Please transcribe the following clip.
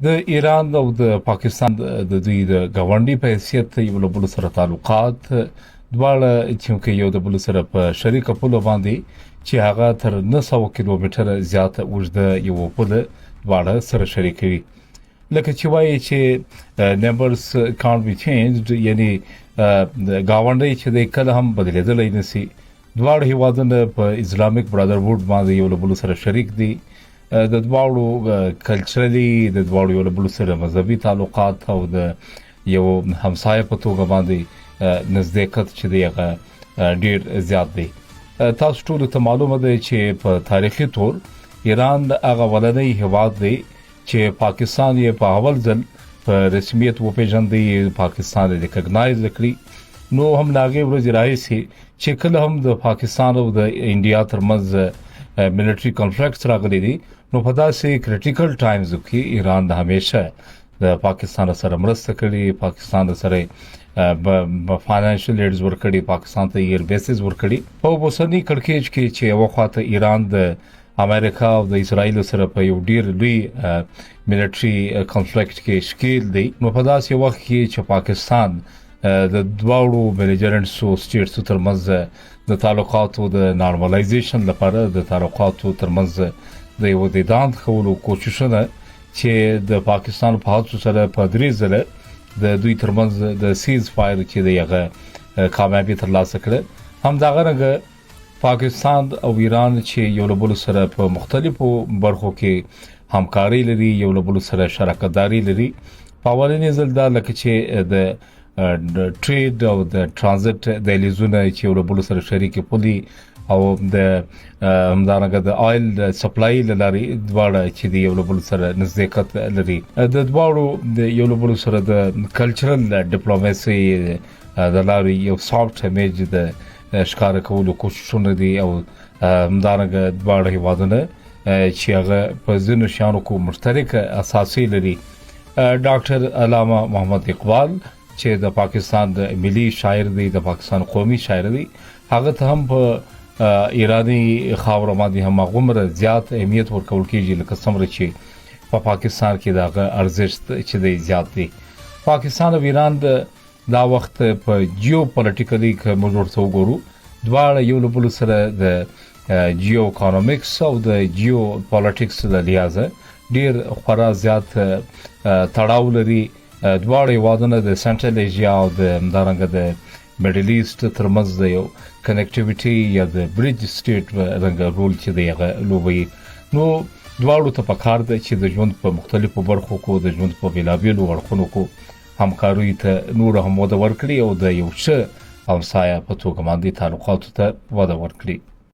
د ایران او د پاکستان د دوی د ګاونډي په حیثیت یو له بل سره تعلقات دواړه چې یو د بل سره په شریکه پوله باندې چې هغه تر 900 کیلومتره زیات اوږده یو پوله دواړه سره شریکوي لکه چې وایي چې نمبرز کانټ بي چینجډ یعنی گاونډي چې د کله هم بدلیدلی نشي دواړه هیوادونه په اسلامیک برادرهوډ باندې یو له بل سره شریک دي د دواړو کلچرلی د دواړو یو له بل سره مذهبي تعلقات او د یو همسایه په توګه باندې نزدېکت چې دی هغه ډیر زیات دی تاسو ټول ته معلومه ده چې په تاریخي تور ایران هغه ولنی هیواد دی چې پاکستان یې په اول ځل په رسمیت وپیژندي پاکستان یې ریکګنایز کړی نو هم لاګي ورځ راځي چې کله هم د پاکستان او د انډیا ترمنځ ملټری کنفلیکټس راغلي دي نو په داسې کریټیکل ټایمز کې ایران د همیشه د پاکستان سره مرسته کړې پاکستان سره فاینانشل ایډز ورکړي پاکستان ته ایر بیسز ورکړي په اوسنی کړکېچ کې چې یو خواته ایران د امریکا او د اسرایل سره په یو ډیر لوی ملټری کنفلیکټ کې شکیل دی نو په داسې وخت کې چې پاکستان د دواړو بیلجرنټ سټیټس ترمنځ د تعلقاتو د نارمالایزیشن لپاره د تعلقاتو ترمنځ د یو دیدان خولو کوششونه چې د پاکستان په هڅو سره په درې ځله د دوی ترمنځ د سیز فایر چې دغه کامیابی ترلاسه کړه هم دا غره پاکستان او ایران چې یو له بل سره په مختلفو برخو کې همکاري لري یو له بل سره شراکتداري لري په اولنې ځل دا لکه چې د ټریډ او د ترانزیت د لیزونه چې یو له بل سره شریک پولي او د همدارنګه د آیل سپلای لري دواړه چې دی یو له بل سره نزدېکت لري د دواړو د یو له بل سره د کلچرل ډیپلوماسي د لاري یو سافټ امیج د ښکار کولو کوششونه دي او همدارنګه دواړه هیوادونه چې هغه په ځینو شیانو کې مشترک اساسي لري ډاکټر علامه محمد اقبال چې د پاکستان د ملي شاعر دی د پاکستان قومي شاعر دی هغه ته هم په ایرانی خاور باندې هم غومره زیات اهمیت ورکول کیږي لکه څومره چې په پاکستان کې دغه ارزښت چې دی زیات دی پاکستان او ایران دا وخت په جیو پولیټیکلی کې موږ ورته وګورو دواړه یو له بل سره د جیو اکونومکس او د جیو پولیټکس د لیازه ډیر خورا زیات تړاو لري دواړه هیوادونه د سنټرل ایشیا او د همدارنګه د میډل ایست ترمنځ د یو کنیکټیویټي یا د بریج سټیټ رنګ رول چې دی هغه لوبوي نو دواړو ته پکار ده چې د ژوند په مختلفو برخو کې د ژوند په بیلابیلو اړخونو کې همکاري ته نور هم وده ورکړي او د یو ښه همسایه په توګه باندې تعلقاتو ته وده ورکړي